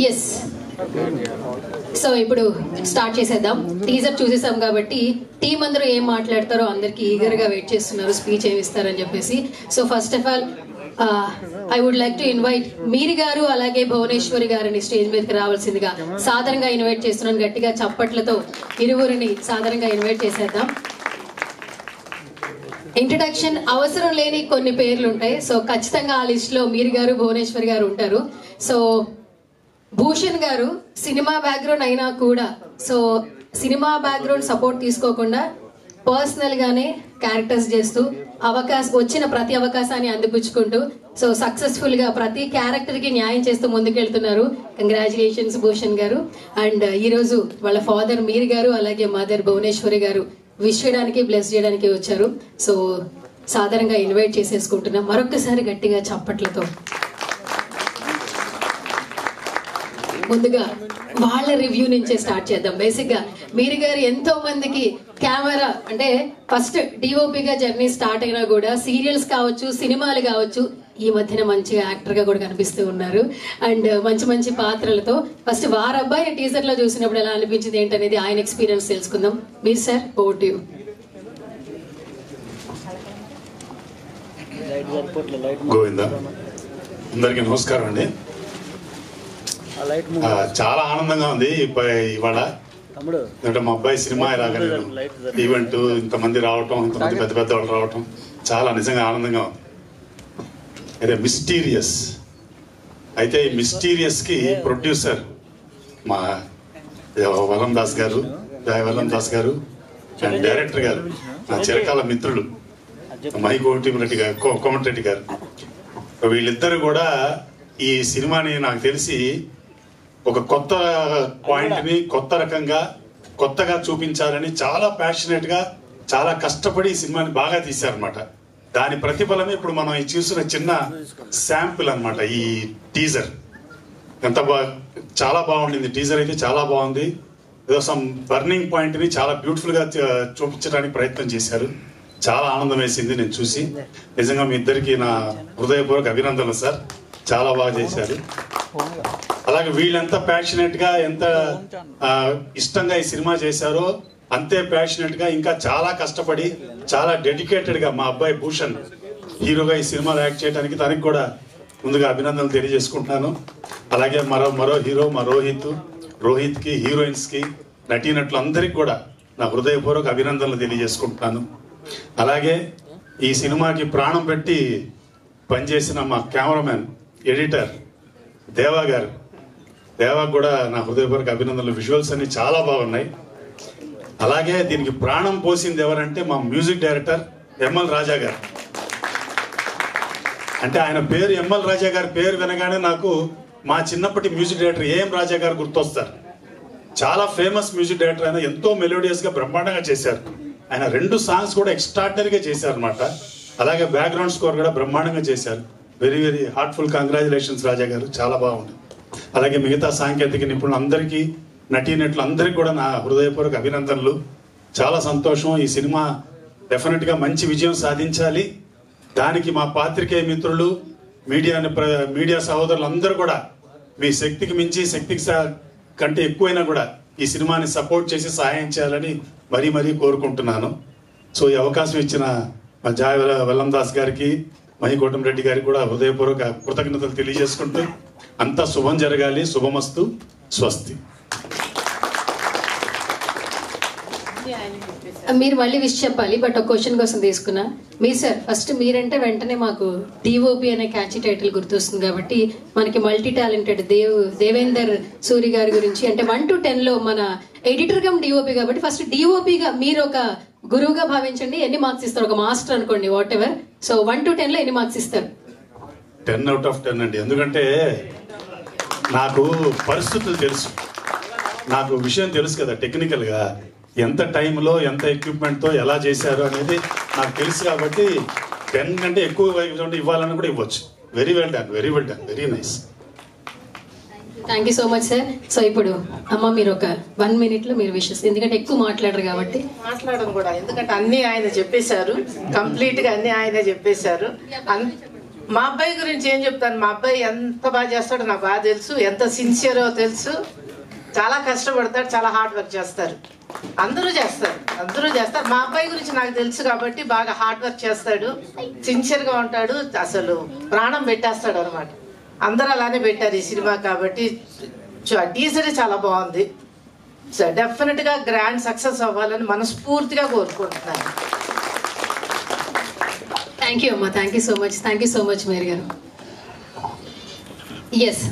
Yes, so ఇప్పుడు start చేసేద్దాం. Teaser చూసేసాం కాబట్టి టీం అందరూ ఏం మాట్లాడతారో అందరికి ఈగర్ గా వెయిట్ చేస్తున్నారు, స్పీచ్ ఏమి ఇస్తారని చెప్పేసి. So first of all I would like to invite మీరి గారు అలాగే భువనేశ్వరి గారిని స్టేజ్ మీదకి రావాల్సిందిగా సాదరంగా ఇన్వైట్ చేస్తున్నాను. గట్టిగా చప్పట్లతో ఇరువురిని సాదరంగా ఇన్వైట్ చేసేద్దాం. ఇంట్రడక్షన్ అవసరం లేని కొన్ని పేర్లు ఉంటాయి. సో ఖచ్చితంగా ఆ లిస్ట్ లో మీరి గారు భువనేశ్వరి గారు ఉంటారు. సో భూషణ్ గారు సినిమా బ్యాక్గ్రౌండ్ అయినా కూడా సో సినిమా బ్యాక్గ్రౌండ్ సపోర్ట్ తీసుకోకుండా పర్సనల్ గానే క్యారెక్టర్స్ చేస్తూ వచ్చిన ప్రతి అవకాశాన్ని అందిపుచ్చుకుంటూ సో సక్సెస్ఫుల్ గా ప్రతి క్యారెక్టర్ కి న్యాయం చేస్తూ ముందుకెళ్తున్నారు. కంగ్రాచులేషన్స్ భూషణ్ గారు. అండ్ ఈ రోజు వాళ్ళ ఫాదర్ మీరి గారు అలాగే మదర్ భువనేశ్వరి గారు విష్ చేయడానికి బ్లెస్ చేయడానికి వచ్చారు. సో సాధారణంగా ఇన్వైట్ చేసేసుకుంటున్నాం. మరొకసారి గట్టిగా చప్పట్లతో ముందుగా వాళ్ళ రివ్యూ నుంచే స్టార్ట్ చేద్దాం. బేసిక్ గా మీరి గారు ఎంతో మందికి కెమెరా అంటే ఫస్ట్ డిఓపిగా జర్నీ స్టార్ట్ అయినా కూడా సీరియల్స్ కావచ్చు, సినిమాలు కావచ్చు, ఈ మధ్యన మంచిగా యాక్టర్ గా కూడా కనిపిస్తూ ఉన్నారు. అండ్ మంచి మంచి పాత్రలతో ఫస్ట్ వారబ్బాయి టీజర్ లో చూసినప్పుడు ఎలా అనిపించింది ఏంటనేది ఆయన ఎక్స్పీరియన్స్ తెలుసుకుందాం. మీరు sir over to you. Govinda, అందరికీ నమస్కారం అండి. చాలా ఆనందంగా ఉంది ఇవాళ. అంటే మా అబ్బాయి సినిమా ఇలాగ ఈవెంట్ ఇంతమంది రావటం, ఇంతమంది పెద్ద పెద్ద వాళ్ళు రావటం చాలా నిజంగా ఆనందంగా ఉంది. అయితే మిస్టీరియస్ అయితే ఈ మిస్టీరియస్ కి ప్రొడ్యూసర్ మా వలం దాస్ గారు, వలం దాస్ గారు అండ్ డైరెక్టర్ గారు నా చిరకాల మిత్రులు మైకోటిరెడ్డి గారు, కోమటిరెడ్డి గారు. వీళ్ళిద్దరు కూడా ఈ సినిమాని నాకు తెలిసి ఒక కొత్త పాయింట్ ని కొత్త రకంగా కొత్తగా చూపించాలని చాలా ప్యాషనెట్ గా చాలా కష్టపడి ఈ సినిమాని బాగా తీశారనమాట. దాని ప్రతిఫలమే ఇప్పుడు మనం చూసిన చిన్న శాంపుల్ అన్నమాట ఈ టీజర్. చాలా బాగుండింది టీజర్, అయితే చాలా బాగుంది. ఏదో సమ్ బర్నింగ్ పాయింట్ ని చాలా బ్యూటిఫుల్ గా చూపించడానికి ప్రయత్నం చేశారు. చాలా ఆనందం వేసింది నేను చూసి. నిజంగా మీ ఇద్దరికి నా హృదయపూర్వక అభినందనలు సార్, చాలా బాగా చేశారు. అలాగే వీళ్ళెంత ప్యాషనెట్ గా ఎంత ఇష్టంగా ఈ సినిమా చేశారో అంతే ప్యాషనెట్ గా ఇంకా చాలా కష్టపడి చాలా డెడికేటెడ్ గా మా అబ్బాయి భూషణ్ హీరోగా ఈ సినిమాలో యాక్ట్ చేయడానికి తనకి కూడా ముందుగా అభినందనలు తెలియజేసుకుంటున్నాను. అలాగే మరో హీరో మా రోహిత్ కి, హీరోయిన్స్ కి, నటీనటులు అందరికి కూడా నా హృదయపూర్వక అభినందనలు తెలియజేసుకుంటున్నాను. అలాగే ఈ సినిమాకి ప్రాణం పెట్టి పనిచేసిన మా కెమెరామెన్, ఎడిటర్ దేవా గారు, దేవాకు కూడా నా హృదయపూర్వక అభినందనలు. విజువల్స్ అన్ని చాలా బాగున్నాయి. అలాగే దీనికి ప్రాణం పోసింది ఎవరంటే మా మ్యూజిక్ డైరెక్టర్ ఎంఎల్ రాజా గారు. అంటే ఆయన పేరు ఎంఎల్ రాజా గారి పేరు వినగానే నాకు మా చిన్నప్పటి మ్యూజిక్ డైరెక్టర్ ఏఎం రాజా గారు గుర్తొస్తారు. చాలా ఫేమస్ మ్యూజిక్ డైరెక్టర్. ఆయన ఎంతో మెలోడియస్ గా బ్రహ్మాండంగా చేశారు. ఆయన 2 సాంగ్స్ కూడా ఎక్స్ట్రాడినరీగా చేశారు అనమాట. అలాగే బ్యాక్గ్రౌండ్ స్కోర్ కూడా బ్రహ్మాండంగా చేశారు. వెరీ వెరీ హార్ట్ఫుల్ కంగ్రాచులేషన్స్ రాజా గారు, చాలా బాగుంది. అలాగే మిగతా సాంకేతిక నిపుణులందరికీ, నటీనటులందరికీ కూడా నా హృదయపూర్వక అభినందనలు. చాలా సంతోషం. ఈ సినిమా డెఫినెట్ గా మంచి విజయం సాధించాలి. దానికి మా పాత్రికేయ మిత్రులు, మీడియా సహోదరులు అందరూ కూడా మీ శక్తికి మించి, శక్తికి కంటే ఎక్కువైనా కూడా ఈ సినిమాని సపోర్ట్ చేసి సహాయం చేయాలని మరీ కోరుకుంటున్నాను. సో ఈ అవకాశం ఇచ్చిన మా జాయ్ వల్లం దాస్ గారికి, మహికోటం రెడ్డి గారికి కూడా హృదయపూర్వక కృతజ్ఞతలు తెలియజేసుకుంటూ అంతా శుభం జరగాలి. శుభమస్తు. స్వస్తి. మీరు మళ్ళీ విష్ చెప్పాలి, బట్ ఒక క్వశ్చన్ కోసం తీసుకున్నా. మీరు సార్ ఫస్ట్ మీరంటే వెంటనే మాకు డిఓపి అనే క్యాచీ టైటిల్ గుర్తొస్తుంది కాబట్టి మనకి మల్టీ టాలెంటెడ్ దేవేందర్ సూరి గారి గురించి అంటే 1 to 10 లో మన ఎడిటర్ కమ్ డిఓపి కాబట్టి ఫస్ట్ డిఓపిగా మీరు ఒక గురువుగా భావించండి. ఎన్ని మార్క్స్ ఇస్తారు? ఒక మాస్టర్ అనుకోండి, వాట్ ఎవర్. సో 1 to 10 లో ఎన్ని మార్క్స్ ఇస్తారు? 10 out of 10 అండి. ఎందుకంటే నాకు పరిస్థితులు తెలుసు, నాకు విషయం తెలుసు కదా, టెక్నికల్ గా ఎంత టైంలో ఎంత ఎక్విప్మెంట్ తో ఎలా చేశారు అనేది నాకు తెలుసు కాబట్టి 10 కంటే ఎక్కువ ఇవ్వాలని కూడా ఇవ్వచ్చు. Very well done, very nice. Thank you so much sir. So ఇప్పుడు అమ్మ మీరు ఒక 1 minute లో మీరు విషెస్, ఎందుకంటే ఎక్కువ మాట్లాడరు కాబట్టి. మాట్లాడడం కూడా ఎందుకంటే అన్ని ఆయన చెప్పేశారు, కంప్లీట్ గా అన్ని ఆయన చెప్పేశారు. మా అబ్బాయి గురించి ఏం చెప్తాను, మా అబ్బాయి ఎంత బాగా చేస్తాడో నాకు బాగా తెలుసు, ఎంత సిన్సియరో తెలుసు. చాలా కష్టపడతాడు, చాలా హార్డ్ వర్క్ చేస్తారు. అందరూ చేస్తారు. మా అబ్బాయి గురించి నాకు తెలుసు కాబట్టి బాగా హార్డ్ వర్క్ చేస్తాడు, సిన్సియర్గా ఉంటాడు, అసలు ప్రాణం పెట్టేస్తాడు అనమాట. అందరూ అలానే పెట్టారు ఈ సినిమా కాబట్టి. టీజర్ చాలా బాగుంది. సో డెఫినెట్గా గ్రాండ్ సక్సెస్ అవ్వాలని మనస్ఫూర్తిగా కోరుకుంటున్నాను. థ్యాంక్ యూ అమ్మా, thank you so much Mary గారు. ఎస్